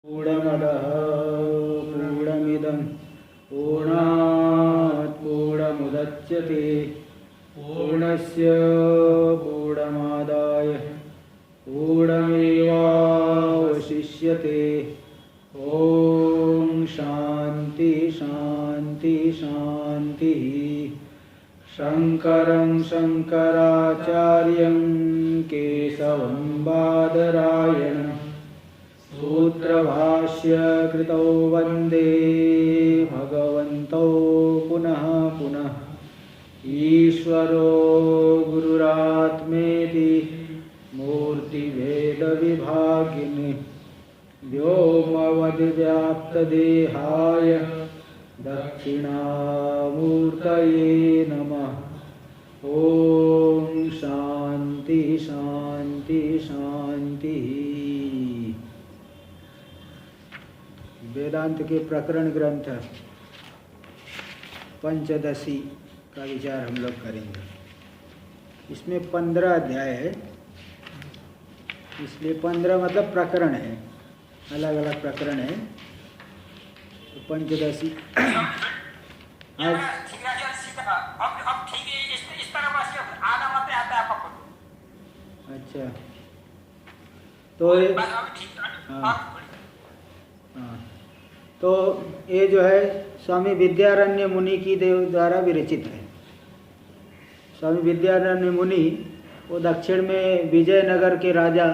पूर्णमदः पूर्णमिदं पूर्णात् पूर्णमुदच्यते पूर्णस्य पूर्णमादाय पूर्णमेवावशिष्यते। ॐ शान्ति शान्ति शान्तिः। शङ्करं शङ्कराचार्यं केशवं बादरायणं सूत्रभाष्य कृतौ वन्दे भगवन्तौ पुनः पुनः। ईश्वरो गुरुरात्मेति मूर्तिभेदविभागिने व्योमवद्व्याप्तदेहाय दक्षिणामूर्तये नमः। ॐ शान्ति शान्ति शान्तिः। वेदांत के प्रकरण ग्रंथ पंचदशी का विचार हम लोग करेंगे। इसमें 15 अध्याय है, इसलिए 15 मतलब प्रकरण है, अलग अलग प्रकरण है। तो पंचदशी आज अच्छा, तो हाँ, तो ये जो है स्वामी विद्यारण्य मुनि की देव द्वारा विरचित है। स्वामी विद्यारण्य मुनि वो दक्षिण में विजयनगर के राजा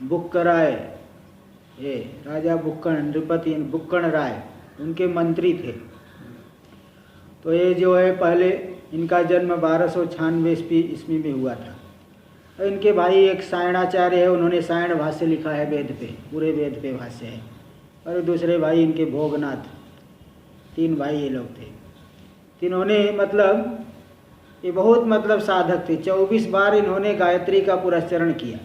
बुक्कराय, ये राजा बुक्कण, नृपति बुक्कण राय, उनके मंत्री थे। तो ये जो है पहले इनका जन्म 1296 ईस्वी में हुआ था। और इनके भाई एक सायणाचार्य है, उन्होंने सायण भाष्य लिखा है वेद पे, पूरे वेद पे भाष्य है। और दूसरे भाई इनके भोगनाथ, 3 भाई ये लोग थे। इन्होंने मतलब ये बहुत मतलब साधक थे। 24 बार इन्होंने गायत्री का पुरस्चरण किया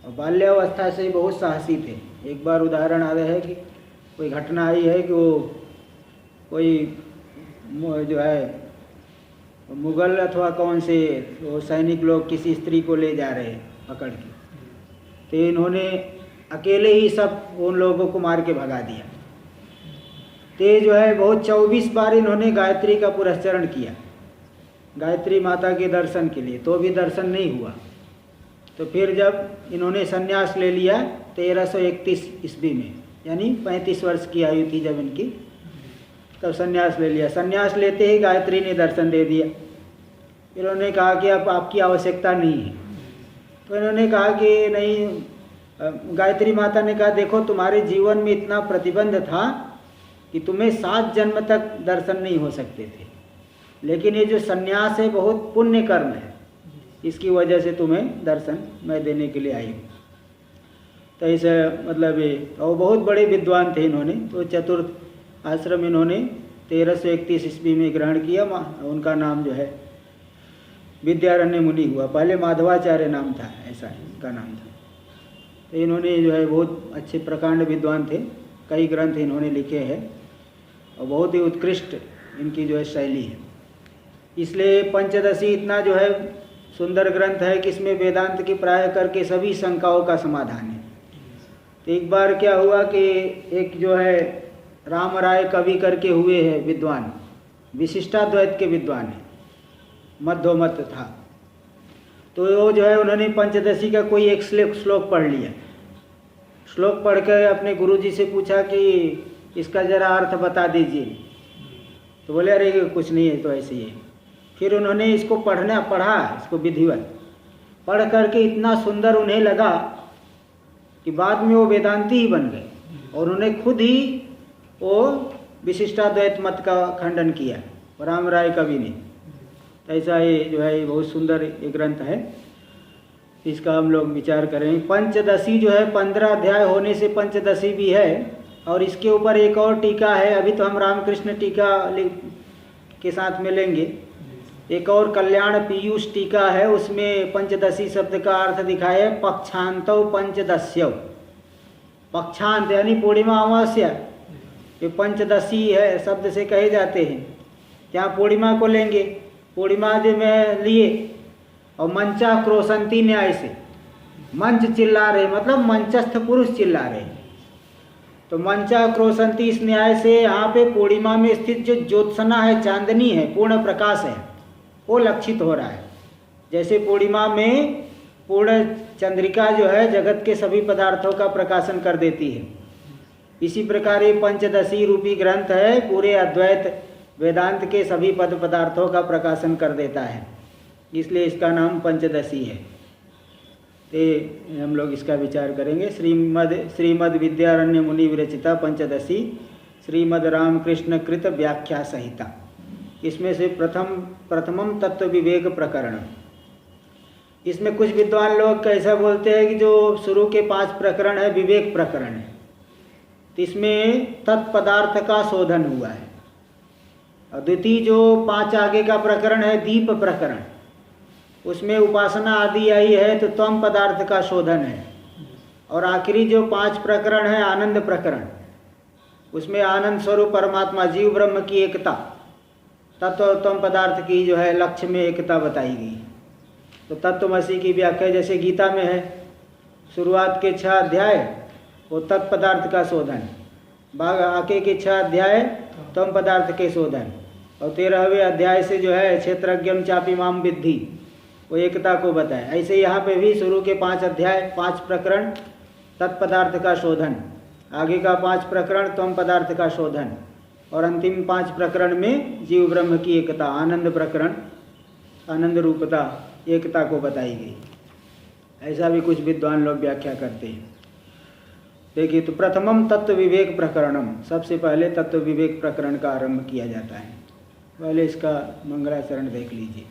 और बाल्यावस्था से ही बहुत साहसी थे। एक बार उदाहरण आ रहा है कि कोई घटना आई है कि वो कोई जो है मुगल अथवा कौन से वो सैनिक लोग किसी स्त्री को ले जा रहे हैं पकड़ के, तो इन्होंने अकेले ही सब उन लोगों को मार के भगा दिया। तो जो है बहुत 24 बार इन्होंने गायत्री का पुरस्चरण किया गायत्री माता के दर्शन के लिए, तो भी दर्शन नहीं हुआ। तो फिर जब इन्होंने संन्यास ले लिया 1331 ईस्वी में, यानी 35 वर्ष की आयु थी जब इनकी, तब संन्यास ले लिया। संन्यास लेते ही गायत्री ने दर्शन दे दिया। इन्होंने कहा कि अब आपकी आवश्यकता नहीं है। तो इन्होंने कहा कि नहीं, गायत्री माता ने कहा देखो तुम्हारे जीवन में इतना प्रतिबंध था कि तुम्हें 7 जन्म तक दर्शन नहीं हो सकते थे, लेकिन ये जो सन्यास है बहुत पुण्य कर्म है, इसकी वजह से तुम्हें दर्शन मैं देने के लिए आई हूँ। तो ऐसे मतलब ये, और बहुत बड़े विद्वान थे इन्होंने। तो चतुर्थ आश्रम इन्होंने 1331 ईस्वी में ग्रहण किया। उनका नाम जो है विद्यारण्य मुनि हुआ। पहले माधवाचार्य नाम था, ऐसा इनका नाम था। तो इन्होंने जो है बहुत अच्छे प्रकांड विद्वान थे, कई ग्रंथ इन्होंने लिखे हैं और बहुत ही उत्कृष्ट इनकी जो है शैली है। इसलिए पंचदशी इतना जो है सुंदर ग्रंथ है कि इसमें वेदांत की प्राय करके सभी शंकाओं का समाधान है। तो एक बार क्या हुआ कि एक जो है राम राय कवि करके हुए हैं विद्वान, विशिष्टाद्वैत के विद्वान है, मध्योमत था। तो वो जो है उन्होंने पंचदशी का कोई एक श्लोक पढ़ लिया। श्लोक पढ़ कर अपने गुरुजी से पूछा कि इसका ज़रा अर्थ बता दीजिए। तो बोले अरे कुछ नहीं है, तो ऐसे ही है। फिर उन्होंने इसको पढ़ा इसको विधिवत पढ़ करके इतना सुंदर उन्हें लगा कि बाद में वो वेदांती ही बन गए और उन्होंने खुद ही वो विशिष्टाद्वैत मत का खंडन किया, राम राय कवि ने। ऐसा ये जो है बहुत सुंदर एक ग्रंथ है, इसका हम लोग विचार करेंगे। पंचदशी जो है 15 अध्याय होने से पंचदशी भी है। और इसके ऊपर एक और टीका है, अभी तो हम रामकृष्ण टीका के साथ में लेंगे। एक और कल्याण पीयूष टीका है, उसमें पंचदशी शब्द का अर्थ दिखाया है पक्षांतौ पंचदश्यौ। पक्षांत यानी पूर्णिमा अमावस्या, ये पंचदशी है शब्द से कहे जाते हैं। यहाँ पूर्णिमा को लेंगे, पूर्णिमा में लिए और मंचा क्रोशंती न्याय से, मंच चिल्ला रहे मतलब मंचस्थ पुरुष चिल्ला रहे, तो मंचा क्रोशंती इस न्याय से यहाँ पे पूर्णिमा में स्थित जो ज्योत्सना है, चांदनी है, पूर्ण प्रकाश है, वो लक्षित हो रहा है। जैसे पूर्णिमा में पूर्ण चंद्रिका जो है जगत के सभी पदार्थों का प्रकाशन कर देती है, इसी प्रकार ये पंचदशी रूपी ग्रंथ है पूरे अद्वैत वेदांत के सभी पद पदार्थों का प्रकाशन कर देता है, इसलिए इसका नाम पंचदशी है। तो हम लोग इसका विचार करेंगे। श्रीमद विद्यारण्य मुनि विरचिता पंचदशी श्रीमद रामकृष्ण कृत व्याख्या संहिता। इसमें से प्रथमम तत्व विवेक प्रकरण। इसमें कुछ विद्वान लोग कैसा बोलते हैं कि जो शुरू के 5 प्रकरण है विवेक प्रकरण है, तो इसमें तत्पदार्थ का शोधन हुआ है। और द्वितीय जो 5 आगे का प्रकरण है दीप प्रकरण, उसमें उपासना आदि आई है तो त्वम पदार्थ का शोधन है। और आखिरी जो 5 प्रकरण है आनंद प्रकरण, उसमें आनंद स्वरूप परमात्मा जीव ब्रह्म की एकता, तत्व और त्वम पदार्थ की जो है लक्ष्य में एकता बताई गई। तो तत्वमसी की व्याख्या जैसे गीता में है, शुरुआत के 6 अध्याय वो तत्पदार्थ का शोधन, भाग आगे के 6 अध्याय त्वम पदार्थ के शोधन, और 13वें अध्याय से जो है क्षेत्रज्ञम चापि माम विद्धि, वो एकता को बताया। ऐसे यहाँ पे भी शुरू के 5 अध्याय 5 प्रकरण तत्पदार्थ का शोधन, आगे का 5 प्रकरण त्वम पदार्थ का शोधन, और अंतिम 5 प्रकरण में जीव ब्रह्म की एकता, आनंद प्रकरण आनंद रूपता एकता को बताई गई। ऐसा भी कुछ विद्वान लोग व्याख्या करते हैं। देखिए, तो प्रथमम तत्व विवेक प्रकरणम, सबसे पहले तत्व विवेक प्रकरण का आरंभ किया जाता है। पहले इसका मंगलाचरण देख लीजिए।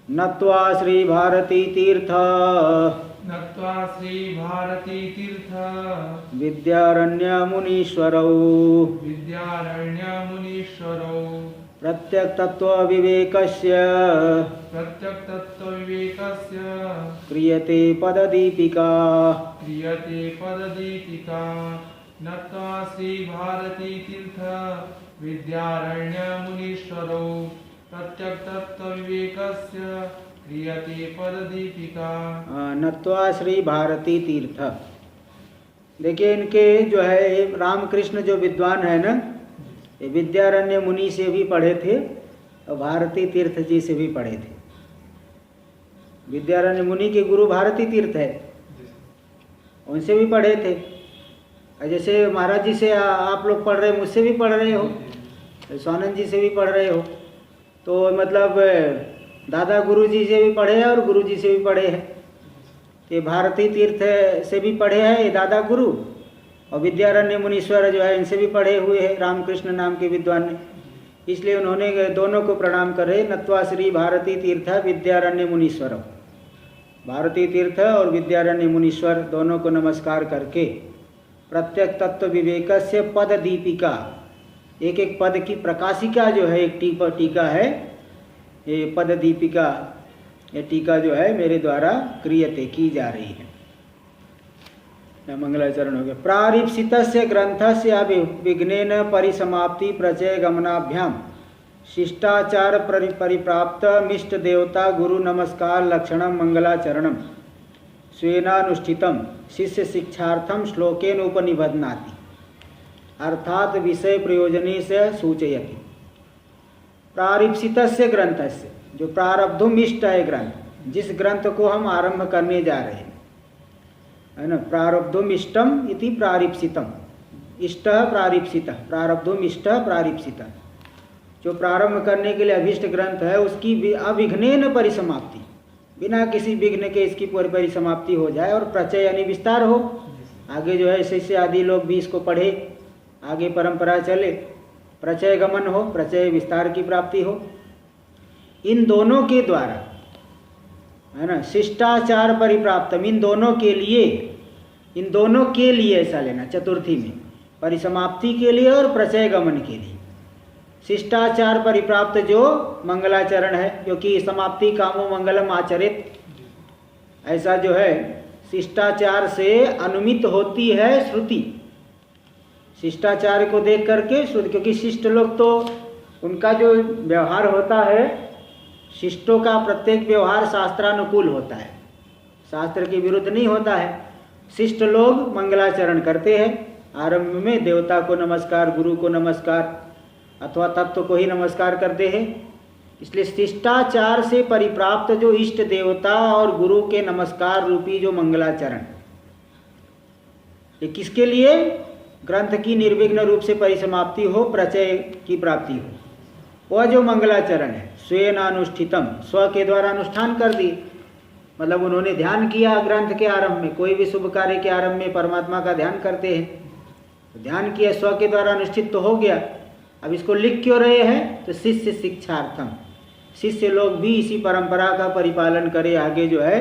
नत्वा श्री भारती तीर्थ विद्यारण्य मुनीश्वरौ प्रत्यक् तत्व विवेकस्य क्रियते पददीपिका नत्वा श्री भारती तीर्थ विद्यारण्य मुनीश्वरौ प्रत्यक् तत्व विवेकस्य क्रियते पददीपिका। नत्वा श्री भारती तीर्थ। देखिए, इनके जो है रामकृष्ण जो विद्वान है ना, ये विद्यारण्य मुनि से भी पढ़े थे और भारती तीर्थ जी से भी पढ़े थे। विद्यारण्य मुनि के गुरु भारती तीर्थ है, उनसे भी पढ़े थे। जैसे महाराज जी से आप लोग पढ़ रहे, मुझसे भी पढ़ रहे हो, स्वानंद जी से भी पढ़ रहे हो, तो मतलब दादा गुरु जी से भी पढ़े हैं और गुरु जी से भी पढ़े हैं। ये भारती तीर्थ से भी पढ़े हैं ये दादा गुरु, और विद्यारण्य मुनीश्वर जो है इनसे भी पढ़े हुए हैं रामकृष्ण नाम के विद्वान ने, इसलिए उन्होंने दोनों को प्रणाम करे। नत्वा श्री भारती तीर्थ विद्यारण्य मुनीश्वर, भारती तीर्थ और विद्यारण्य मुनीश्वर दोनों को नमस्कार करके प्रत्यक्ष तत्व विवेकस्य पद दीपिका, एक एक पद की प्रकाशिका जो है, एक टीका है ये पद दीपिका, ये टीका जो है मेरे द्वारा क्रियते की जा रही है। मंगलाचरण हो गया। प्रारीप्सितस्य ग्रंथस्य अविघ्नेन परिसमाप्ति प्रचय गमनाभ्याम शिष्टाचार परिप्राप्त मिष्ट देवता गुरु नमस्कार लक्षणम मंगलाचरणम स्वेनानुष्ठितम शिष्य शिक्षार्थम श्लोकेन उपनिबध्नाति, अर्थात विषय प्रयोजने से सूचयति। प्रारीप्सितस्य ग्रंथस्य, जो प्रारब्धुमिष्ट है ग्रंथ, जिस ग्रंथ को हम आरंभ करने जा रहे हैं, है ना, प्रारब्धुम इष्टम इति प्रारीप्सितम, इष्ट प्रारीप्सित, प्रारब्धुम इष्ट प्रारीप्सित, जो प्रारंभ करने के लिए अभिष्ट ग्रंथ है उसकी अविघ्नेन परिसमाप्ति, बिना किसी विघ्न के इसकी परिसमाप्ति हो जाए, और प्रचय यानी विस्तार हो, आगे जो है शिष्य आदि लोग भी इसको पढ़े, आगे परंपरा चले, प्रचय गमन हो, प्रचय विस्तार की प्राप्ति हो। इन दोनों के द्वारा, है ना, शिष्टाचार परिप्राप्तम, इन दोनों के लिए ऐसा लेना, चतुर्थी में परिसमाप्ति के लिए और प्रचय गमन के लिए। शिष्टाचार परिप्राप्त जो मंगलाचरण है, क्योंकि समाप्ति कामो मंगलम आचरित, ऐसा जो है शिष्टाचार से अनुमित होती है श्रुति, शिष्टाचार को देख करके श्रुति, क्योंकि शिष्ट लोग तो उनका जो व्यवहार होता है, शिष्टों का प्रत्येक व्यवहार शास्त्रानुकूल होता है, शास्त्र के विरुद्ध नहीं होता है। शिष्ट लोग मंगलाचरण करते हैं, आरंभ में देवता को नमस्कार, गुरु को नमस्कार अथवा तत्व को ही नमस्कार करते हैं। इसलिए शिष्टाचार से परिप्राप्त जो इष्ट देवता और गुरु के नमस्कार रूपी जो मंगलाचरण, ये किसके लिए? ग्रंथ की निर्विघ्न रूप से परिसमाप्ति हो, प्रचय की प्राप्ति हो। वह जो मंगलाचरण है स्वेनानुष्ठितम, स्व के द्वारा अनुष्ठान कर दी, मतलब उन्होंने ध्यान किया ग्रंथ के आरंभ में। कोई भी शुभ कार्य के आरंभ में परमात्मा का ध्यान करते हैं, तो ध्यान किया, स्व के द्वारा अनुष्ठित तो हो गया। अब इसको लिख क्यों रहे हैं? तो शिष्य शिक्षार्थम, शिष्य लोग भी इसी परंपरा का परिपालन करे, आगे जो है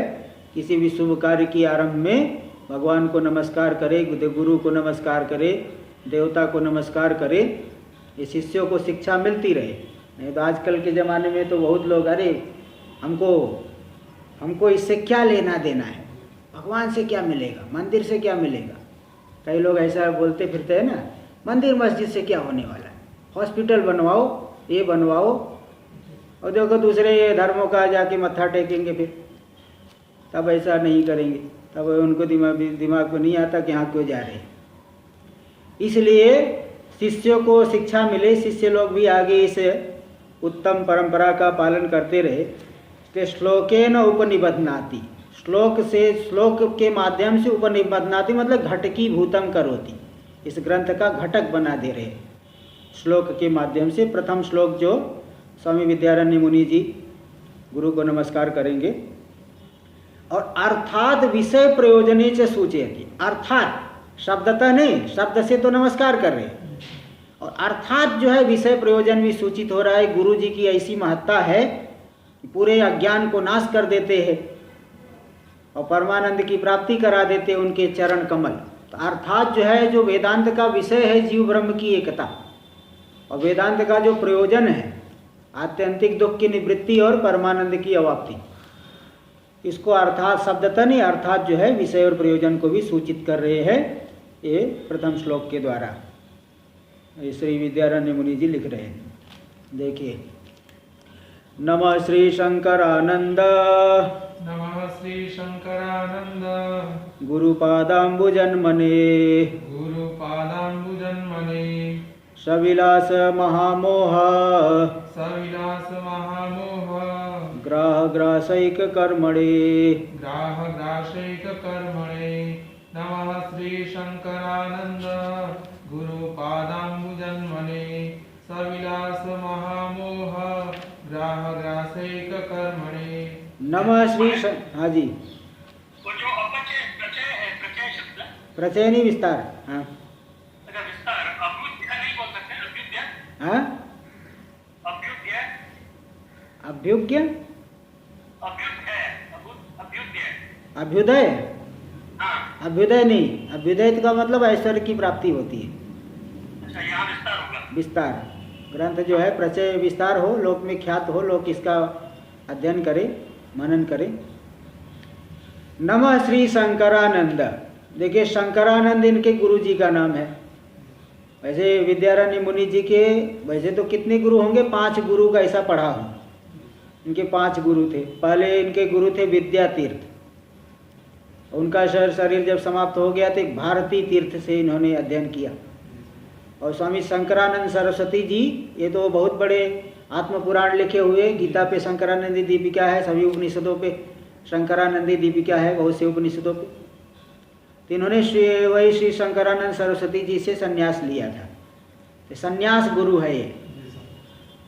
किसी भी शुभ कार्य की आरंभ में भगवान को नमस्कार करे, गुरु को नमस्कार करे, देवता को नमस्कार करे, ये शिष्यों को शिक्षा मिलती रहे। नहीं तो आजकल के ज़माने में तो बहुत लोग, अरे हमको इससे क्या लेना देना है, भगवान से क्या मिलेगा, मंदिर से क्या मिलेगा। कई लोग ऐसा बोलते फिरते हैं ना, मंदिर मस्जिद से क्या होने वाला है, हॉस्पिटल बनवाओ, ये बनवाओ, और देखो दूसरे धर्मों का जाके मत्था टेकेंगे फिर, तब ऐसा नहीं करेंगे, तब उनको दिमाग में नहीं आता कि यहाँ क्यों जा रहे हैं। इसलिए शिष्यों को शिक्षा मिले, शिष्य लोग भी आगे इस उत्तम परंपरा का पालन करते रहे। इसलिए श्लोकेन उपनिबध्नाति, श्लोक के माध्यम से उपनिबध्नाति मतलब घटकी भूतम करोति, इस ग्रंथ का घटक बना दे रहे श्लोक के माध्यम से। प्रथम श्लोक जो स्वामी विद्यारण्य मुनि जी गुरु को नमस्कार करेंगे, और अर्थात विषय प्रयोजने च सूचयति, अर्थात शब्दतः नहीं, शब्द से तो नमस्कार कर रहे हैं, और अर्थात जो है विषय प्रयोजन भी सूचित हो रहा है। गुरु जी की ऐसी महत्ता है कि पूरे अज्ञान को नाश कर देते हैं और परमानंद की प्राप्ति करा देते हैं उनके चरण कमल। तो अर्थात जो है, जो वेदांत का विषय है जीव ब्रह्म की एकता, और वेदांत का जो प्रयोजन है आत्यंतिक दुख की निवृत्ति और परमानंद की अवाप्ति, इसको अर्थात शब्दतः नहीं, अर्थात जो है विषय और प्रयोजन को भी सूचित कर रहे हैं ये प्रथम श्लोक के द्वारा। श्री विद्यारण्य मुनि जी लिख रहे हैं, देखिए। नमः श्री शंकरानंद, नमः श्री शंकरानंद, गुरुपादाम्बुजन्मने, गुरुपादाम्बुजन्मने, सविलास महामोह, सविलास महामोह, ग्राहग्रासैक कर्मणे, ग्राहग्रासैक कर्मणे। नमः श्री शंकरानंद, गुरुपादाम्बुजन्मने, सविलास महामोह, ग्राहग्रासैक कर्मणे। नमः श्री हाँ जी, वो जो अपचय प्रचय है, प्रचय शब्द, प्रचय नहीं विस्तार, हाँ अच्छा विस्तार, अभ्युदय नहीं बोल सकते, अभ्युदय, हाँ, अभ्युदय, अभ्युज्ञ, अभ्युदय, अभ्युदय, हाँ, अभ्युदय नहीं, अभ्युदय का मतलब ऐश्वर्य की प्राप्ति होती है। अच्छा यहाँ विस्तार होगा। विस्तार ग्रंथ जो है प्रचय विस्तार हो, लोक में ख्यात हो, लोग इसका अध्ययन करें, मनन करें। नमः श्री शंकरानंद, देखिए शंकरानंद इनके गुरु जी का नाम है। वैसे विद्यारण्य मुनि जी के वैसे तो कितने गुरु होंगे, 5 गुरु का ऐसा पढ़ा हूँ। इनके 5 गुरु थे। पहले इनके गुरु थे विद्यातीर्थ, उनका शरीर जब समाप्त हो गया तो एक भारती तीर्थ से इन्होंने अध्ययन किया। और स्वामी शंकरानंद सरस्वती जी, ये तो बहुत बड़े आत्मपुराण लिखे हुए, गीता पे शंकरानंदी दीपिका है, सभी उपनिषदों पे शंकरानंदी दीपिका है, बहुत से उपनिषदों पे। तो इन्होंने वही श्री शंकरानंद सरस्वती जी से संन्यास लिया था, तो संन्यास गुरु है ये।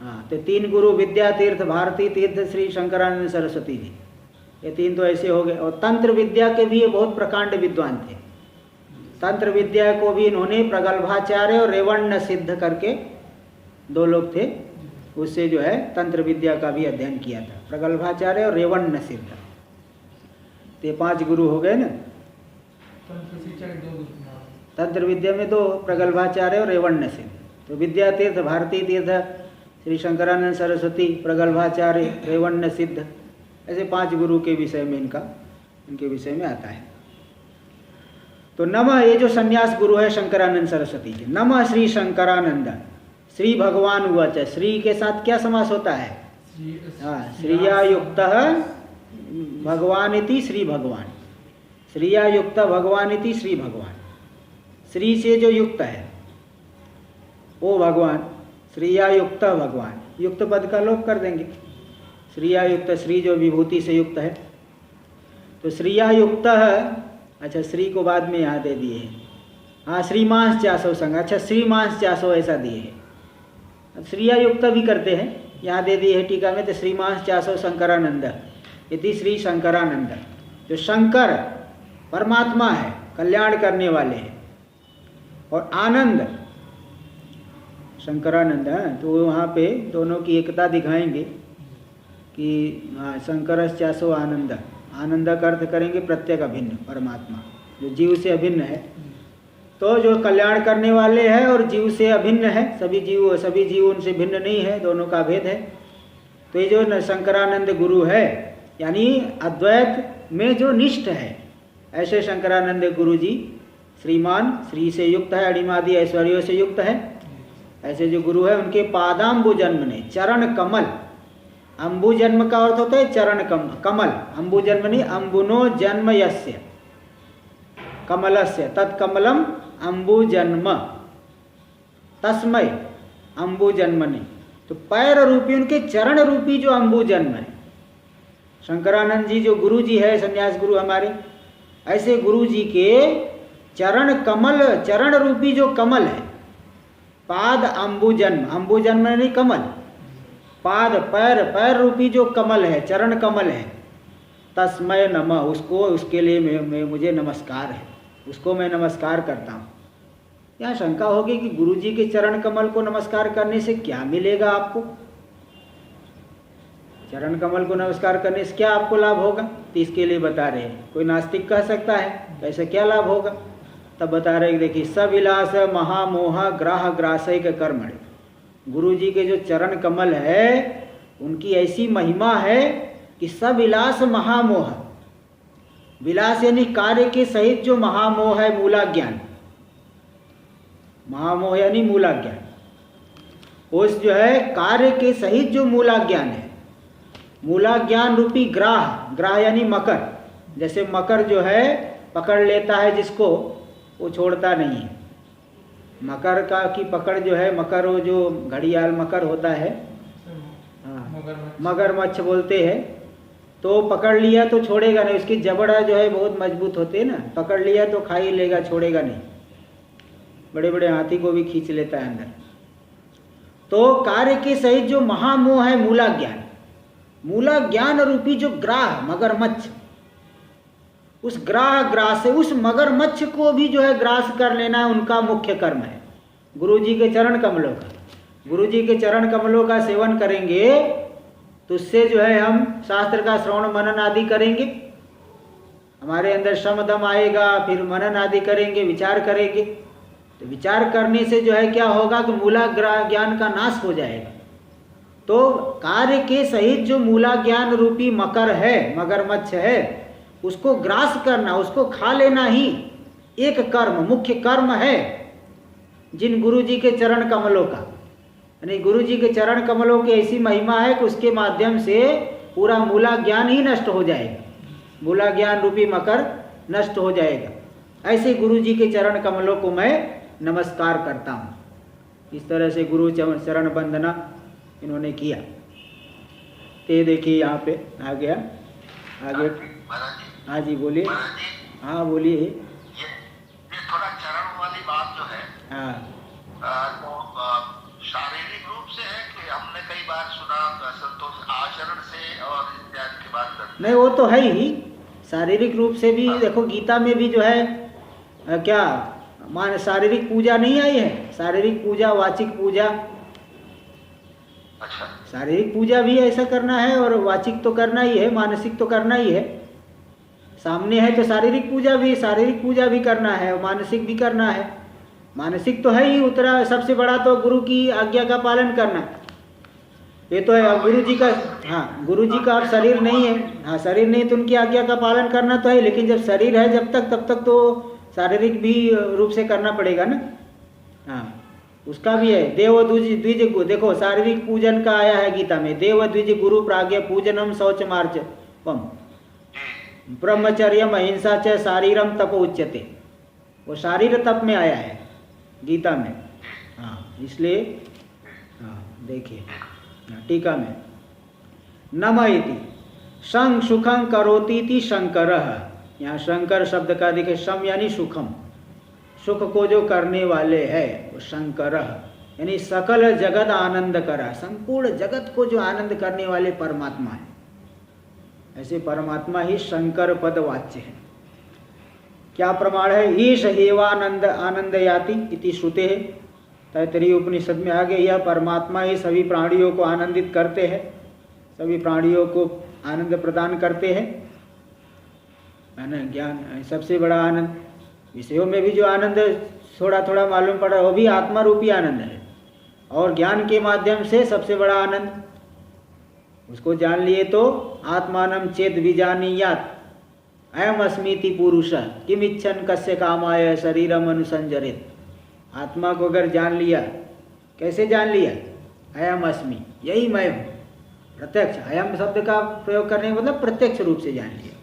हाँ, तो 3 गुरु विद्यातीर्थ, भारती तीर्थ, श्री शंकरानंद सरस्वती जी, ये 3 तो ऐसे हो गए। और तंत्र विद्या के भी ये बहुत प्रकांड विद्वान थे। तंत्र विद्या को भी इन्होंने प्रगल्भाचार्य और रेवण्य सिद्ध करके 2 लोग थे, उससे जो है तंत्र विद्या का भी अध्ययन किया था, प्रगल्भाचार्य और रेवण्य सिद्ध। तो 5 गुरु हो गए ना। तंत्र विद्या में तो प्रगल्भाचार्य और रेवण्य सिद्ध, तो विद्यातीर्थ, भारती तीर्थ, श्री शंकरानंद सरस्वती, प्रगल्भाचार्य, रेवण्य सिद्ध, ऐसे 5 गुरु के विषय में इनके विषय में आता है। तो नमः, ये जो संन्यास गुरु है शंकरानंद सरस्वती जी। नमः श्री शंकरानंद, श्री भगवान उवाच, श्री के साथ क्या समास होता है? हाँ, श्रिया युक्त भगवान इति श्री भगवान, श्रिया युक्त भगवान इति श्री भगवान। श्री से जो युक्त है वो भगवान, श्रीया युक्त भगवान, युक्त पद का लोप कर देंगे। श्रीया युक्त, श्री जो विभूति से युक्त है, तो श्रीया युक्त है। अच्छा, श्री को बाद में यहाँ दे दिए हैं। हाँ, श्रीमांस चासो संग, अच्छा श्रीमांस चासो ऐसा दिए है। अब श्रीया युक्त भी करते हैं, यहाँ दे दिए है टीका में, तो श्रीमांस चासो शंकरानंद इति श्री शंकरानंद। जो शंकर परमात्मा है, कल्याण करने वाले हैं, और आनंद शंकरानंद है, तो वहाँ पे दोनों की एकता दिखाएंगे कि शंकरश्चासो आनंद, आनंद का अर्थ करेंगे प्रत्येक अभिन्न परमात्मा, जो जीव से अभिन्न है। तो जो कल्याण करने वाले हैं और जीव से अभिन्न है, सभी जीव उनसे भिन्न नहीं है, दोनों का भेद है। तो ये जो शंकरानंद गुरु है, यानी अद्वैत में जो निष्ठ है, ऐसे शंकरानंद गुरु जी श्रीमान, श्री से युक्त है, अणिमादि ऐश्वर्यों से युक्त है, ऐसे जो गुरु है उनके पादाम्बु जन्म ने, चरण कमल, अम्बु जन्म का अर्थ होता है चरण कमल, अम्बु जन्म नहीं, अम्बुनो जन्म यस्य कमलस्य तत्कमलम अम्बु जन्म तस्मय अम्बु जन्मनि। तो पैर रूपी, उनके चरण रूपी जो अम्बु जन्म है, शंकरानंद जी जो गुरु जी है, सन्यास गुरु हमारे, ऐसे गुरु जी के चरण कमल, चरण रूपी जो कमल है, पाद अम्बु जन्म नहीं कमल, पाद पैर, पैर रूपी जो कमल है, चरण कमल है, तस्मय नमः, उसको, उसके लिए मुझे नमस्कार है, उसको मैं नमस्कार करता हूँ। यहाँ शंका होगी कि गुरु जी के चरण कमल को नमस्कार करने से क्या मिलेगा आपको, चरण कमल को नमस्कार करने से क्या आपको लाभ होगा, तो इसके लिए बता रहे हैं। कोई नास्तिक कह सकता है ऐसे क्या लाभ होगा, तब बता रहे हैं, देखिए सविलास महामोह ग्राह ग्रासैक कर्मण, गुरु जी के जो चरण कमल है उनकी ऐसी महिमा है कि सविलास महामोह, विलास यानी कार्य के सहित जो महामोह है, मूला ज्ञान, महामोह यानी मूला ज्ञान, उस जो है कार्य के सहित जो मूला ज्ञान है, मूला ज्ञान रूपी ग्राह, ग्राह यानी मकर, जैसे मकर जो है पकड़ लेता है जिसको, वो छोड़ता नहीं है। मकर का की पकड़ जो है, मकर वो जो घड़ियाल मकर होता है, हाँ मगरमच्छ बोलते हैं, तो पकड़ लिया तो छोड़ेगा नहीं, उसकी जबड़ा जो है बहुत मजबूत होते हैं ना, पकड़ लिया तो खा ही लेगा, छोड़ेगा नहीं, बड़े बड़े हाथी को भी खींच लेता है अंदर। तो कार्य के सहित जो महामोह है मूला ज्ञान, मूला ज्ञान रूपी जो ग्राह मगरमच्छ, उस ग्रास से उस मगरमच्छ को भी जो है ग्रास कर लेना उनका मुख्य कर्म है। गुरु जी के चरण कमलों का, गुरु जी के चरण कमलों का सेवन करेंगे तो उससे जो है हम शास्त्र का श्रवण मनन आदि करेंगे, हमारे अंदर श्रम दम आएगा, फिर मनन आदि करेंगे, विचार करेंगे, तो विचार करने से जो है क्या होगा कि मूला ज्ञान का नाश हो जाएगा। तो कार्य के सहित जो मूला ज्ञान रूपी मकर है, मगरमच्छ है, उसको ग्रास करना, उसको खा लेना ही एक कर्म, मुख्य कर्म है जिन गुरु जी के चरण कमलों का। यानी गुरु जी के चरण कमलों की ऐसी महिमा है कि उसके माध्यम से पूरा मूला ज्ञान ही नष्ट हो जाएगा, मूला ज्ञान रूपी मकर नष्ट हो जाएगा। ऐसे गुरु जी के चरण कमलों को मैं नमस्कार करता हूँ। इस तरह से गुरु चरण वंदना इन्होंने किया। ये देखिए यहाँ पे आ गया, आगे हाँ जी बोलिए। हाँ बोलिए। ये थोड़ा चरण वाली बात जो है, हाँ तो शारीरिक रूप से है कि हमने कई बार सुना संतोष आचरण से और इत्यादि की बात करते, नहीं वो तो है ही, शारीरिक रूप से भी देखो गीता में भी जो है क्या मान शारीरिक पूजा नहीं आई है, शारीरिक पूजा, वाचिक पूजा। अच्छा, शारीरिक पूजा भी ऐसा करना है और वाचिक तो करना ही है, मानसिक तो करना ही है। सामने है तो शारीरिक पूजा भी करना है और मानसिक भी करना है। मानसिक तो है ही उतरा, सबसे बड़ा तो गुरु की आज्ञा का पालन करना, ये तो है। अब गुरु जी का, हाँ गुरु जी का अब शरीर नहीं है, हाँ शरीर नहीं तो उनकी आज्ञा का पालन करना तो है, लेकिन जब शरीर है जब तक तो शारीरिक भी रूप से करना पड़ेगा ना। हाँ उसका भी है। देव द्विज, देखो शारीरिक पूजन का आया है गीता में, देव द्विज गुरु प्राज्ञ पूजनम शौच मार्जवम ब्रह्मचर्य अहिंसा च शारीरम तप उच्यते। वो शारीर तप में आया है गीता में। हाँ, इसलिए हाँ देखिए टीका में नम इति सं सुखं करोतीति शंकरः। यहाँ शंकर शब्द का देखिए सम यानी सुखम, सुख को जो करने वाले है वो शंकरः यानी सकल जगत आनंद करा, संपूर्ण जगत को जो आनंद करने वाले परमात्मा है। ऐसे परमात्मा ही शंकर पद वाच्य है। क्या प्रमाण है? ईश हेवानंद आनंद याति इति श्रुते है। तैत्तरीय उपनिषद में आगे यह परमात्मा ही सभी प्राणियों को आनंदित करते हैं, सभी प्राणियों को आनंद प्रदान करते हैं। ज्ञान सबसे बड़ा आनंद, विषयों में भी जो आनंद थोड़ा थोड़ा मालूम पड़ रहा है वो भी आत्मा रूपी आनंद है। और ज्ञान के माध्यम से सबसे बड़ा आनंद उसको जान लिए तो आत्मानं चेत विजानीयात् अयम अस्मीति पुरुष किम इच्छन कस्य कामाय शरीरम अनुसंजरित। आत्मा को अगर जान लिया, कैसे जान लिया? अयम अस्मि, यही मैं हूँ। प्रत्यक्ष अयम शब्द का प्रयोग करने का मतलब प्रत्यक्ष रूप से जान लिया।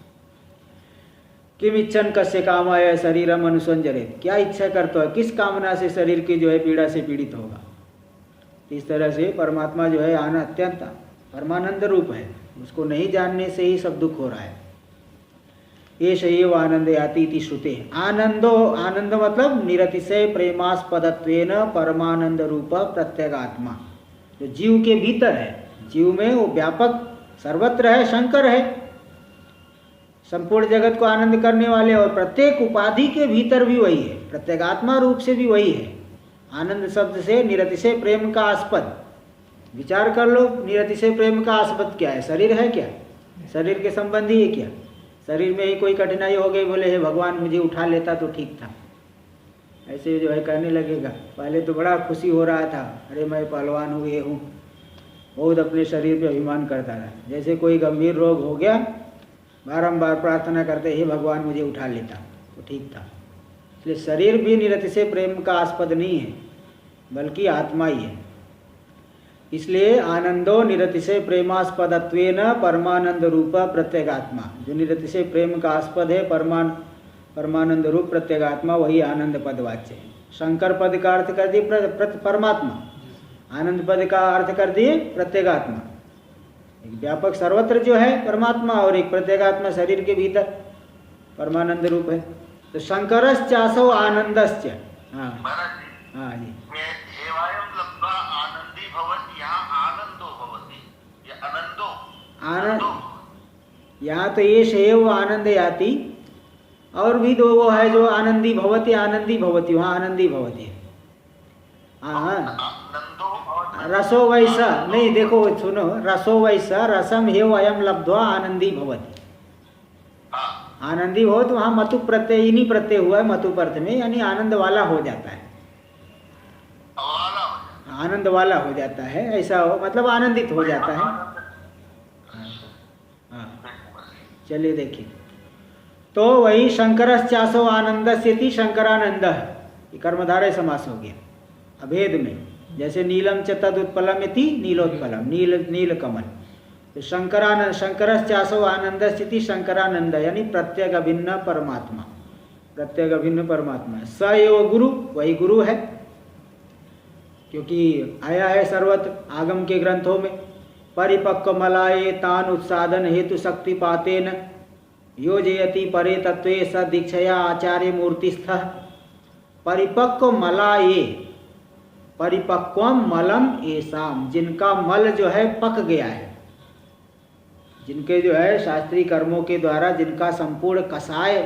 किम इच्छन कस्य कामाय शरीरम अनुसंजरित, क्या इच्छा करता है, किस कामना से शरीर की जो है पीड़ा से पीड़ित होगा। इस तरह से परमात्मा जो है अत्यंत परमानंद रूप है, उसको नहीं जानने से ही सब दुख हो रहा है। एष एव आनंद याति इति श्रुते। आनंदो, आनंद मतलब निरतिशय प्रेमास्पदत्वेन परमानंद रूप प्रत्यगात्मा, जो जीव के भीतर है, जीव में वो व्यापक सर्वत्र है, शंकर है, संपूर्ण जगत को आनंद करने वाले, और प्रत्येक उपाधि के भीतर भी वही है, प्रत्यगात्मा रूप से भी वही है। आनंद शब्द से निरतिशय प्रेम का आस्पद, विचार कर लो, निरतिशय प्रेम का आस्पद क्या है? शरीर है क्या? शरीर के संबंधी है क्या? शरीर में ही कोई कठिनाई हो गई, बोले हे भगवान मुझे उठा लेता तो ठीक था, ऐसे जो है कहने लगेगा। पहले तो बड़ा खुशी हो रहा था, अरे मैं पहलवान हूँ, ये हूँ, बहुत अपने शरीर पे अभिमान करता था। जैसे कोई गंभीर रोग हो गया, बारंबार प्रार्थना करते हे भगवान मुझे उठा लेता तो ठीक था। इसलिए शरीर भी निरतिशय प्रेम का आस्पद नहीं है, बल्कि आत्मा ही है। इसलिए आनंदो निरतिशय प्रेमास्पदत्वेन परमानंद रूप प्रत्यगात्मा, जो निरतिशय प्रेम का आस्पद है, परमानंद रूप प्रत्यगात्मा, वही आनंद पद वाच्य है। शंकर पद का अर्थ कर दिए परमात्मा, आनंद पद का अर्थ कर दिए प्रत्यगात्मा। एक व्यापक सर्वत्र जो है परमात्मा, और एक प्रत्यगात्मा शरीर के भीतर परमानंद रूप है। तो शंकरश्चासो आनंदश्च, हाँ हाँ जी, आनंदी भवति, यहाँ आनंदो भवति, ये आनंदो आनंद, यहाँ तो ये शैव आनंद याति, और भी दो वो है जो आनंदी भवति, आनंदी भवति, वहाँ आनंदी भवति है। हाँ रसो वैसा नहीं, देखो सुनो, रसो वैसा रसम हेव अयम लब्ध्वा आनंदी भवति। आनंदी भवत वहाँ मतु प्रत्यय, इन्हीं प्रत्यय हुआ है मतु अर्थ में, यानी आनंद वाला हो जाता है, आनंद वाला हो जाता है, ऐसा हो मतलब आनंदित हो जाता है। हाँ चलिए देखिए, तो वही शंकरश्चासो आनंदस्यति शंकरानंद, ये कर्मधारय समास हो गया अभेद में। जैसे नीलम च तदुत्पलम इति नीलोत्पलम, नील नील कमल। तो शंकरानंद, शंकरश्चासो आनंदस्यति शंकरानंद, यानी प्रत्येक अभिन्न परमात्मा, प्रत्येक अभिन्न परमात्मा। स एव गुरु, वही गुरु है, क्योंकि आया है सर्वत्र आगम के ग्रंथों में। परिपक्व मलाये तान उत्साधन हेतु शक्ति पातेन योजयति परे तत्वे स दीक्षया आचार्य मूर्तिस्थः। परिपक्व मलाये, परिपक्वम मलम एसाम, जिनका मल जो है पक गया है, जिनके जो है शास्त्रीय कर्मों के द्वारा जिनका संपूर्ण कसाय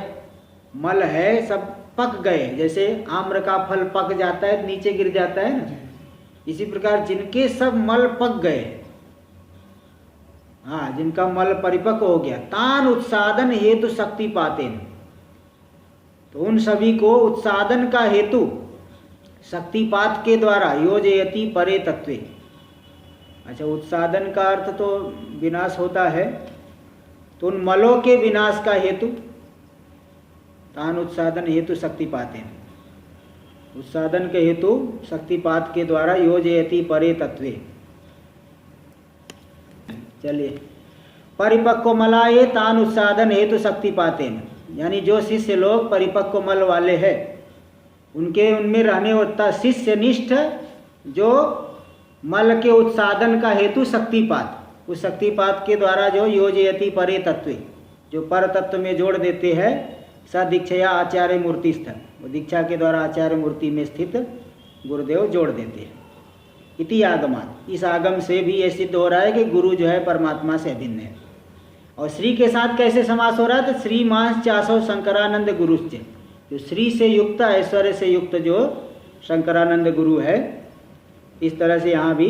मल है सब पक गए। जैसे आम्र का फल पक जाता है नीचे गिर जाता है ना, इसी प्रकार जिनके सब मल पक गए, हाँ जिनका मल परिपक्व हो गया, तान उत्सादन हेतु शक्ति पाते हैं, तो उन सभी को उत्सादन का हेतु शक्तिपात के द्वारा योजयति परे तत्वे। अच्छा, उत्सादन का अर्थ तो विनाश होता है, तो उन मलों के विनाश का हेतु तान उत्सादन हेतु शक्तिपाते हैं, उत्सादन के हेतु शक्तिपात के द्वारा योजयति परे तत्वे। चलिए, परिपक्व मलाये तान उत्सादन हेतु शक्तिपाते, यानी जो शिष्य लोग परिपक्व मल वाले हैं उनमें रहने होता शिष्य निष्ठ, जो मल के उत्सादन का हेतु शक्तिपात, उस शक्तिपात के द्वारा जो योजयति परे तत्वे, जो पर तत्व में जोड़ देते हैं, स दीक्षया आचार्य मूर्ति स्थ, वो दीक्षा के द्वारा आचार्य मूर्ति में स्थित गुरुदेव जोड़ देते हैं। इति आगमात, इस आगम से भी ये सिद्ध हो रहा है कि गुरु जो है परमात्मा से अभिन्न है। और श्री के साथ कैसे समास हो रहा है? तो श्री मांस चासो शंकरानंद गुरुश्च, जो श्री से युक्त, ऐश्वर्य से युक्त जो शंकरानंद गुरु है, इस तरह से यहाँ भी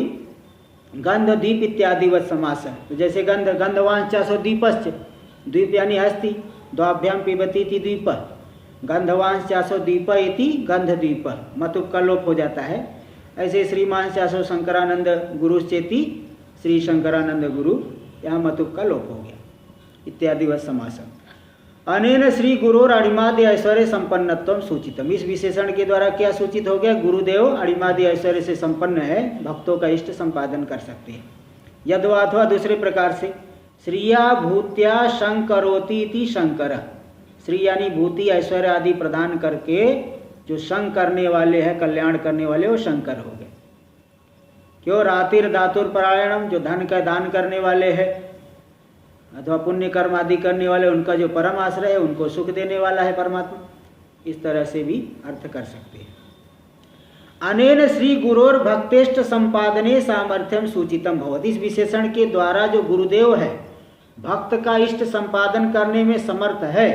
गंध दीप इत्यादिवत समास है। तो जैसे गंधवांश चासो दीपश्च, द्वीप यानी हस्ती, द्वाभ्याम पिबती इति द्वीप, गंधवांश चासो दीप इति गंध द्वीप, मतुप का लोप हो जाता है। ऐसे श्रीमांश चासो शंकरानंद गुरुश्चेति, श्री शंकरानंद गुरु, यहाँ मतुप का लोप हो गया। इत्यादिवत समास। अनेन श्री गुरोर अणिमादि ऐश्वर्य संपन्नत्वम सूचितम, इस विशेषण के द्वारा क्या सूचित हो गया? गुरुदेव अणिमादि ऐश्वर्य से संपन्न है, भक्तों का इष्ट संपादन कर सकते हैं। यद्वा अथवा दूसरे प्रकार से, श्रिया भूत्या शंकरोति इति शंकर, श्री यानी भूति ऐश्वर्य आदि प्रदान करके जो शंक करने वाले हैं, कल्याण करने वाले, वो शंकर हो गए। क्यों? रातिर धातुर परायणम, जो धन का दान करने वाले हैं अथवा पुण्य कर्म आदि करने वाले, उनका जो परम आश्रय है, उनको सुख देने वाला है परमात्मा। इस तरह से भी अर्थ कर सकते हैं। अनेन श्री गुरोर भक्तेष्ट संपादने सामर्थ्यम सूचितम भवति, इस विशेषण के द्वारा जो गुरुदेव है भक्त का इष्ट संपादन करने में समर्थ है,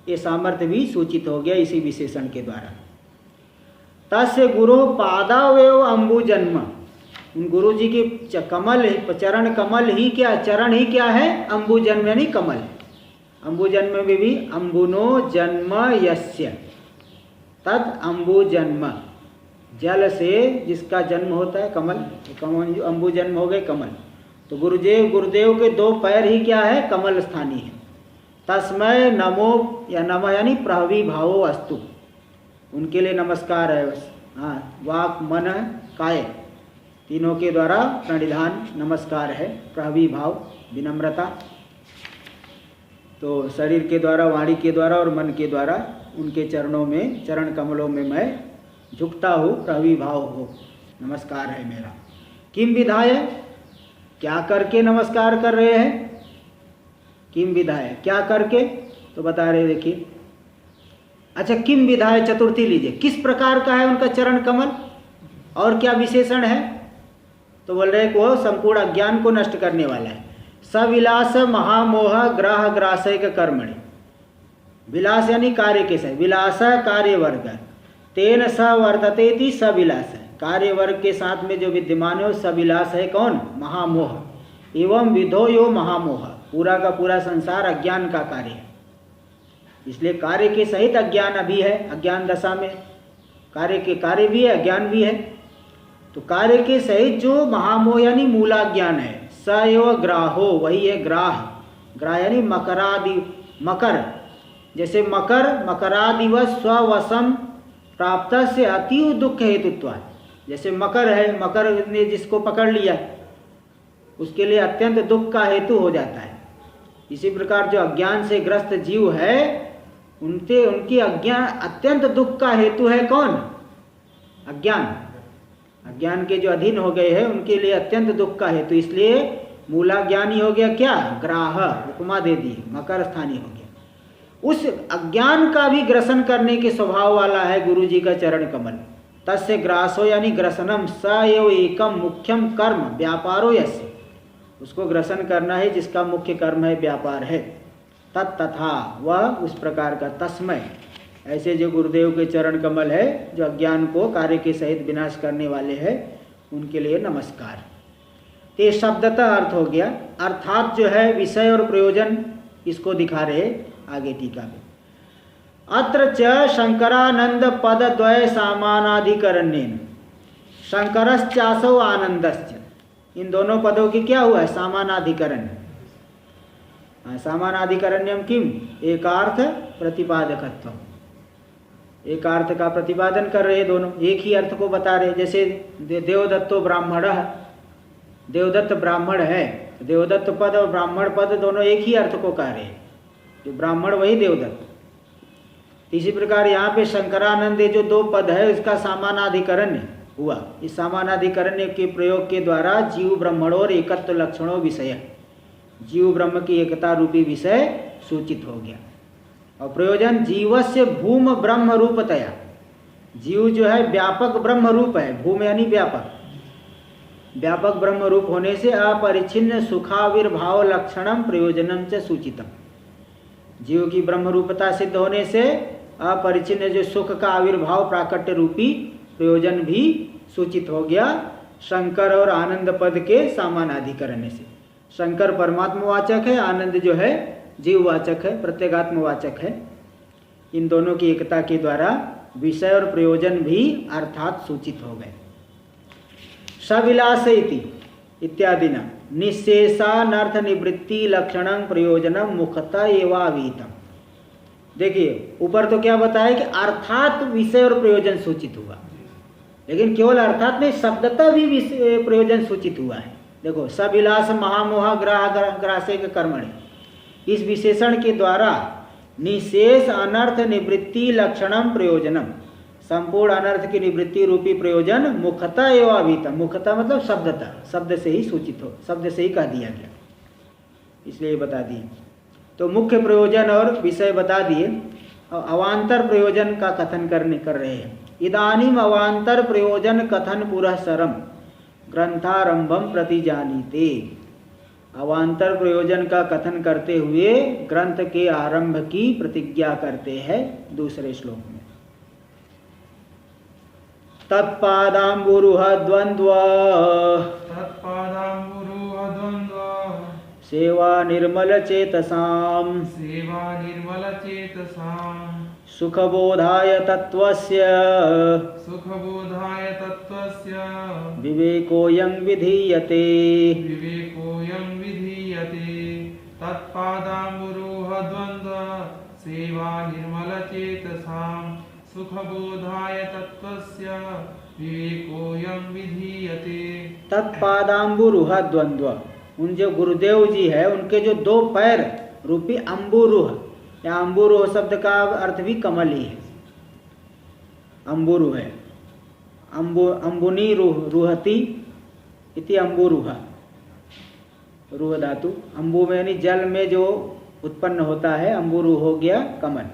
ये सामर्थ्य भी सूचित हो गया इसी विशेषण के द्वारा। तस्य गुरु पादावेव अंबु जन्म, उन गुरु जी के कमल, चरण कमल ही क्या, चरण ही क्या है? अंबु जन्म यानी कमल। अंबु जन्म में भी अंबुनो जन्म यस्य, तद अंबु जन्म, जल से जिसका जन्म होता है कमल, कमल अंबु जन्म हो गए कमल। तो गुरुदेव के दो पैर ही क्या है? कमल स्थानी है। तस्मय नमो, या नम यानी प्रहवी भावो अस्तु, उनके लिए नमस्कार है बस। हाँ, वाक मन काय तीनों के द्वारा प्रणिधान नमस्कार है, प्रहवी भाव, विनम्रता। तो शरीर के द्वारा, वाणी के द्वारा और मन के द्वारा उनके चरणों में, चरण कमलों में मैं झुकता हूँ, प्रहवी भाव हो, नमस्कार है मेरा। किम विधाय, क्या करके नमस्कार कर रहे हैं? किम विधाय, क्या करके? तो बता रहे, देखिए। अच्छा, किम विधाय चतुर्थी लीजिए, किस प्रकार का है उनका चरण कमल और क्या विशेषण है? तो बोल रहे वो संपूर्ण अज्ञान को नष्ट करने वाला है। सविलास महामोह ग्राह ग्रासैक कर्मणि, विलास यानी कार्य के साथ, विलास कार्य वर्ग, तेन स वर्तते सविलास, कार्य वर्ग के साथ में जो विद्यमान है सविलास है कौन? महामोह। एवं विधो यो महामोह, पूरा का पूरा संसार अज्ञान का कार्य है, इसलिए कार्य के सहित अज्ञान अभी है, अज्ञान दशा में कार्य के कार्य भी है, अज्ञान भी है। तो कार्य के सहित जो महामोह यानी मूलाज्ञान है, स एव ग्राहो, वही है ग्राह। ग्राह यानी मकरादि, मकर, जैसे मकरादिव स्ववशम प्राप्त से अतीव दुख हेतुत्व, जैसे मकर है, मकर ने जिसको पकड़ लिया उसके लिए अत्यंत दुख का हेतु हो जाता है। इसी प्रकार जो अज्ञान से ग्रस्त जीव है, उनकी अज्ञान अत्यंत दुख का हेतु है कौन? अज्ञान। अज्ञान के जो अधीन हो गए हैं उनके लिए अत्यंत दुख का हेतु, इसलिए मूला ज्ञानी हो गया क्या? ग्राह, उपमा दे दी, मकर स्थानी हो गया। उस अज्ञान का भी ग्रसन करने के स्वभाव वाला है गुरु जी का चरण कमल। तस्य ग्रासो यानी ग्रसनम, स एव एकम मुख्यम कर्म व्यापारो यस्य, उसको ग्रसन करना है जिसका मुख्य कर्म है, व्यापार है। तथा, वह उस प्रकार का। तस्मय, ऐसे जो गुरुदेव के चरण कमल है, जो अज्ञान को कार्य के सहित विनाश करने वाले हैं, उनके लिए नमस्कार। तो ये शब्दतः अर्थ हो गया, अर्थात जो है विषय और प्रयोजन इसको दिखा रहे आगे टीका में। अत्र च शंकरानंद पद द्वय सामानाधिकरण्येन, शंकरश्चासौ आनंदश्च, इन दोनों पदों की क्या हुआ है? सामानाधिकरण। सामानाधिकरण्यम किम? एकार्थ प्रतिपादकत्व, एक अर्थ का प्रतिपादन कर रहे, दोनों एक ही अर्थ को बता रहे। जैसे देवदत्तो ब्राह्मण, देवदत्त ब्राह्मण है, देवदत्त पद और ब्राह्मण पद दोनों एक ही अर्थ को कह रहे हैं, जो ब्राह्मण वही देवदत्त। इसी प्रकार यहाँ पे शंकरानंद ये जो 2 पद है इसका सामानाधिकरण हुआ। इस सामानाधिकरण के प्रयोग के द्वारा जीव ब्रह्मणोर एकत्व लक्षणों विषय, जीव ब्रह्म की एकता रूपी विषय सूचित हो गया। और प्रयोजन जीवस्य भूम ब्रह्म रूपतया, जीव जो है व्यापक ब्रह्म रूप है, भूम यानी व्यापक, व्यापक ब्रह्म रूप होने से अपरिच्छिन्न सुखाविर्भाव लक्षणम प्रयोजनम च सूचितम, जीव की ब्रह्म रूपता सिद्ध होने से अपरिच्छिन्न जो सुख का आविर्भाव प्राकट्य रूपी प्रयोजन भी सूचित हो गया शंकर और आनंद पद के सामानाधिकरण से। शंकर परमात्मवाचक है, आनंद जो है जीववाचक है, प्रत्यगात्मवाचक है। इन दोनों की एकता के द्वारा विषय और प्रयोजन भी अर्थात सूचित हो गए। सविलास इत्यादि न निशेषानर्थ निवृत्ति लक्षणं प्रयोजनम मुखतः एवावीतम। देखिए ऊपर तो क्या बताया कि अर्थात विषय और प्रयोजन सूचित हुआ, लेकिन केवल अर्थात में शब्दतः भी प्रयोजन सूचित हुआ है। देखो सविलास महामोह ग्रासैक कर्मणि, इस विशेषण के द्वारा निशेष अनर्थ निवृत्ति लक्षणम प्रयोजनम, संपूर्ण अनर्थ की निवृत्ति रूपी प्रयोजन मुखतः एवं अभितम, मुखतः मतलब शब्दतः, शब्द से ही सूचित हो, शब्द से ही कह दिया गया, इसलिए बता दिए। तो मुख्य प्रयोजन और विषय बता दिए। अवान्तर प्रयोजन का कथन कर रहे हैं। इदानीम अवान्तर प्रयोजन कथन पुरःसरम ग्रंथारंभम प्रति जानीते। अवान्तर प्रयोजन का कथन करते हुए ग्रंथ के आरंभ की प्रतिज्ञा करते हैं दूसरे श्लोक में। तत्पादाम्बुरुह द्वंद्व सेवा निर्मल चेतसाम सुखबोधाय तत्त्वस्य विवेकोऽयं विधीयते तत्पादाम्बुरुह द्वंद्व सेवा निर्मल चेतसाम सुखबोधाय तत्त्वस्य विवेकोऽयं विधीयते। तत्पादाम्बुरुह द्वंद्व, उन जो गुरुदेव जी है उनके जो 2 पैर रूपी अम्बुरुह, या अम्बुरुह शब्द का अर्थ भी कमल ही है। अम्बुरुह है, अम्बुनी रुहती इति अम्बुरुह, रुह धातु, अम्बु में यानी जल में जो उत्पन्न होता है, अम्बुरुह हो गया कमल।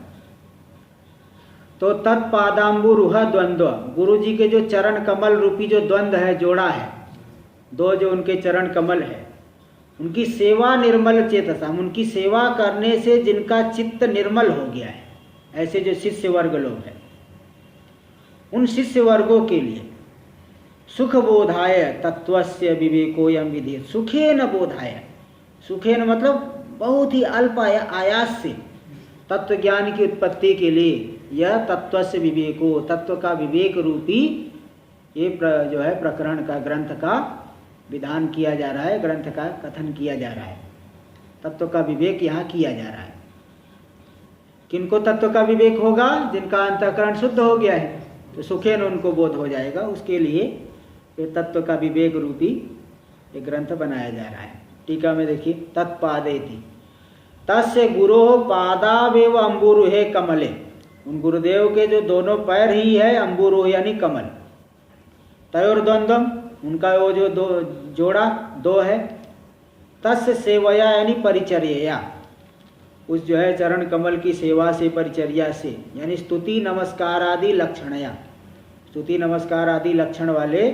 तो तत्पादाम्बुरुह द्वंद्व, गुरु जी के जो चरण कमल रूपी जो द्वंद्व है, जोड़ा है, 2 जो उनके चरण कमल है, उनकी सेवा निर्मल चेतसा, उनकी सेवा करने से जिनका चित्त निर्मल हो गया है, ऐसे जो शिष्य वर्ग लोग हैं, उन शिष्य वर्गों के लिए सुख बोधाय तत्त्वस्य विवेकोऽयं विधीयते। सुखेन बोधाय, सुखेन मतलब बहुत ही अल्प आयास से तत्व ज्ञान की उत्पत्ति के लिए यह तत्त्वस्य विवेको, तत्व का विवेक रूपी ये जो है प्रकरण का, ग्रंथ का विधान किया जा रहा है, ग्रंथ का कथन किया जा रहा है। तत्व का विवेक यहाँ किया जा रहा है। किनको तत्व का विवेक होगा? जिनका अंतःकरण शुद्ध हो गया है, तो सुखेन उनको बोध हो जाएगा। उसके लिए ये तत्व का विवेक रूपी एक ग्रंथ बनाया जा रहा है। टीका में देखिए, तत्पादेति तस्य गुरो पादावेव अम्बुरुहे कमले, उन गुरुदेव के जो दोनों पैर ही है अम्बुरुह यानी कमल। तयोर द्वंद्वम, उनका वो जो जोड़ा 2 है। तस्य सेवया यानी परिचर्या, उस जो है चरण कमल की सेवा से, परिचर्या से, यानी स्तुति नमस्कार आदि लक्षणया, स्तुति नमस्कार आदि लक्षण वाले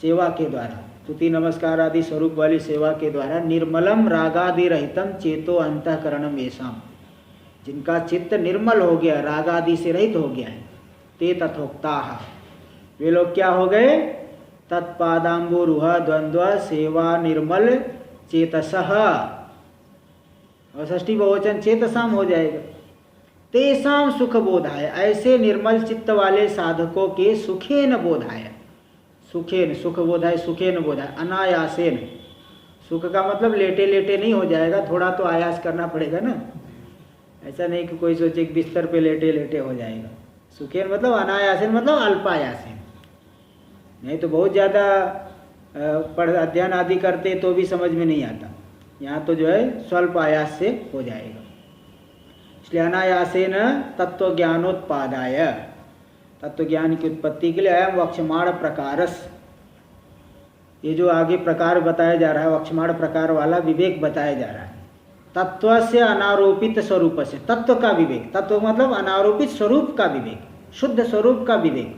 सेवा के द्वारा, स्तुति नमस्कार आदि स्वरूप वाली सेवा के द्वारा निर्मलम रागादि रहितम चेतो अंतःकरणम येषाम, जिनका चित्त निर्मल हो गया, रागादि से रहित हो गया है। ते तथोक्ताः, वे लोग क्या हो गए? तत्पादाम्बुरुह द्वंद्व सेवा निर्मल चेतसः, और षष्ठी बहुवचन चेतसाम हो जाएगा। तेषाम सुख बोधाय, ऐसे निर्मल चित्त वाले साधकों के सुखेन बोधाय, सुखेन सुख बोधाय, सुखेन बोधाय अनायासेन। सुख का मतलब लेटे लेटे नहीं हो जाएगा, थोड़ा तो आयास करना पड़ेगा ना। ऐसा नहीं कि कोई सोचे कि बिस्तर पे लेटे लेटे हो जाएगा। सुखेन मतलब अनायासेन मतलब अल्पायासेन, नहीं तो बहुत ज़्यादा अध्ययन आदि करते तो भी समझ में नहीं आता। यहाँ तो जो है स्वल्प आयास से हो जाएगा। इसलिए अनायासेन तत्व ज्ञानोत्पादाय, तत्व ज्ञान की उत्पत्ति के लिए अयम वक्षमाण प्रकारस, ये जो आगे प्रकार बताया जा रहा है वक्षमाण प्रकार वाला विवेक बताया जा रहा है। तत्व से अनारोपित स्वरूप से, तत्व का विवेक, तत्व मतलब अनारोपित स्वरूप का विवेक, शुद्ध स्वरूप का विवेक।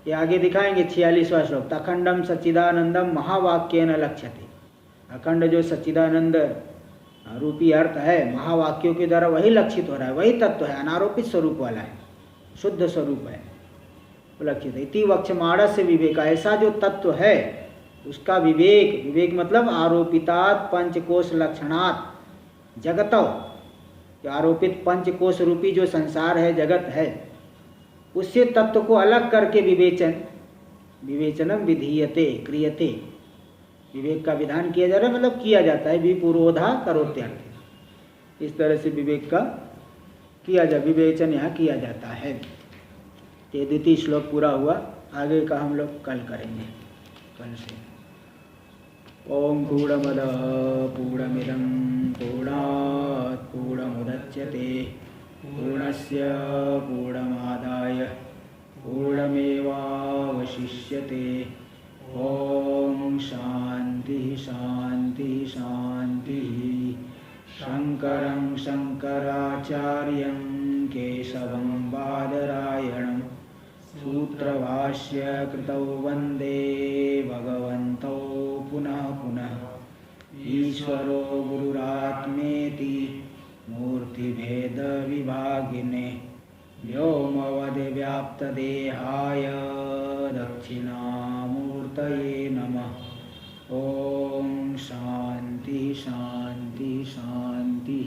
ये आगे दिखाएंगे 46वां श्लोक। अखंडम सच्चिदानंदम महावाक्येन लक्ष्यते, अखंड जो सच्चिदानंद रूपी अर्थ है महावाक्यों के द्वारा वही लक्षित हो रहा है, वही तत्व है, अनारोपित स्वरूप वाला है, शुद्ध स्वरूप है, लक्षित है। इति वक्षमाण से विवेक, ऐसा जो तत्व है उसका विवेक, विवेक मतलब आरोपितात् पंचकोश लक्षणात् जगतौ, आरोपित पंचकोश रूपी जो संसार है, जगत है, उससे तत्व को अलग करके विवेचनम विधीयते क्रियते, विवेक का विधान किया जा रहा है, मतलब किया जाता है, विपुरोधा करोत्यर्थ, इस तरह से विवेक का किया जा, विवेचन यहाँ किया जाता है। ये द्वितीय श्लोक पूरा हुआ, आगे का हम लोग कल करेंगे, कल से। ओम पूर्णमदः पूर्णमिदं पूर्णात् पूर्णमुदच्यते पूर्णस्य पूर्णमादाय पूर्णमेवावशिष्यते। ओम शांति शांति शांति। शंकरं शंकराचार्यं केशवं बादरायणं सूत्रभाष्य कृतौ वंदे भगवन्तौ पुनः पुनः। ईश्वरो गुरुरात्मेति मूर्तिभेद विभागिने व्योमवद्व्याप्तदेहाय दक्षिणामूर्तये नमः। ओम शांति शांति शांति।